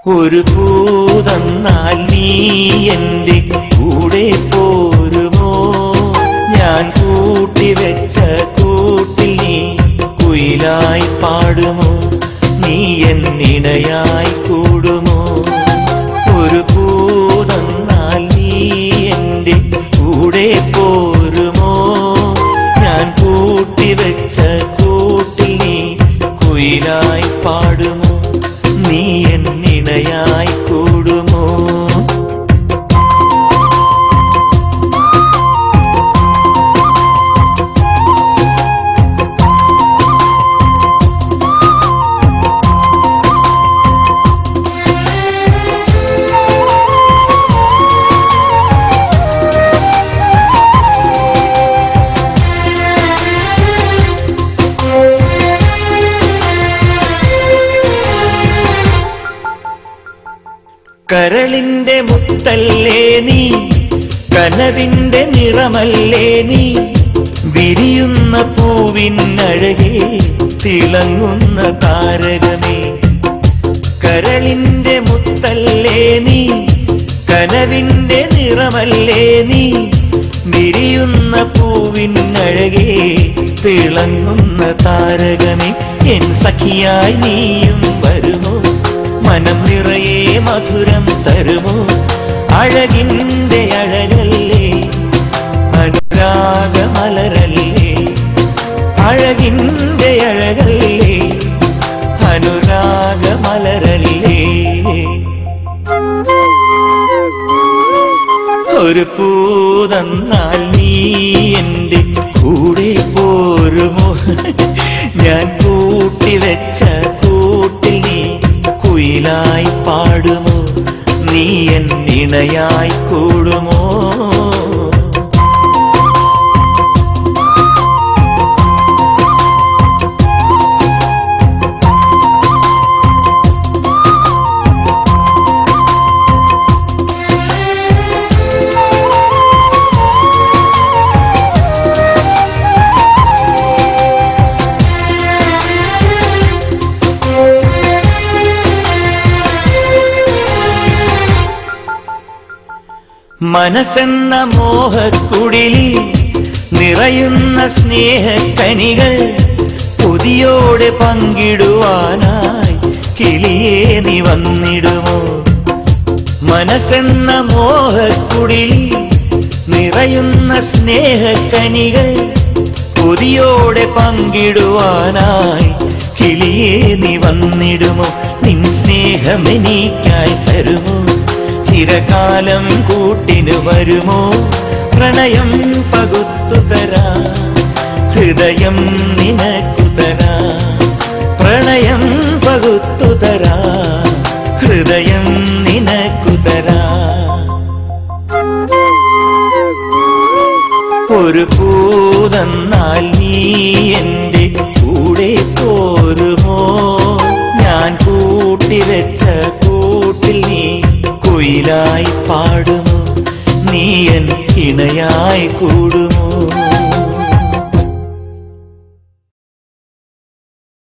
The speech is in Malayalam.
ഒരു പൂതന്നാൽ നീ എന്റെ കൂടെ പോരുമോ? ഞാൻ കൂട്ടിവെച്ച കൂട്ടിൽ നീ കുയിലായി പാടുമോ? നീ എന്നിണയായി കൂടുമോ? ഒരു പൂതന്നാൽ നീ എന്റെ കൂടെ പോരുമോ? ഞാൻ കൂട്ടിവെച്ച കൂട്ടിൽ നീ കുയിലായി പാടുമോ? നീ എന്നിണയായി കൂടുമോ? കരളിന്റെ മുത്തല്ലേ നീ, കനവിന്റെ നിറമല്ലേ നീ, വിരിയുന്ന പൂവിനഴകേ തിളങ്ങുന്ന താരകമേ. കരളിന്റെ മുത്തല്ലേ നീ, കനവിന്റെ നിറമല്ലേ നീ, വിരിയുന്ന പൂവിനഴകേ തിളങ്ങുന്ന താരകമേ. എൻ സഖിയായി നീയും വരുമോ? മനം നിറയെ മധുരം തരുമോ? അഴകിന്റെ അഴകല്ലേ, അനുരാഗമലരല്ലേ. അഴകിന്റെ അഴകല്ലേ, അനുരാഗമലരല്ലേ. ഒരു പൂതന്നാൽ നീ എന്റെ കൂടെ പോരുമോ? ഞാൻ കൂട്ടിവെച്ച കൂട്ടിൽ നീ കുയിലായി പാടുമോ? നീ എന്നിണയായി കൂടുമോ? മനസ്സെന്ന മോഹക്കുടിലിൽ നിറയുന്ന സ്നേഹക്കനികൾ കൊതിയോടെ പങ്കിടുവാനായി കിളിയേ നീ വന്നിടുമോ? മനസ്സെന്ന മോഹക്കുടിലിൽ നിറയുന്ന സ്നേഹക്കനികൾ കൊതിയോടെ പങ്കിടുവാനായി കിളിയേ നീ വന്നിടുമോ? നിൻ സ്നേഹമെനിക്കായി തരുമോ? ചിരകാലം കൂട്ടിനു വരുമോ? പ്രണയം പകുത്തു തരാ, ഹൃദയം നിനക്കു തരാ. പ്രണയം പകുത്തു തരാ, ഹൃദയം നിനക്കു തരാ. ഒരു പൂതന്നാൽ നീ എന്റെ കൂടെ പോരുമോ? ഞാൻ കൂട്ടിവെച്ച കൂട്ടിൽ നീ കുയിലായി പാടുമോ? നീ എൻ ഇണയായി കൂടുമോ?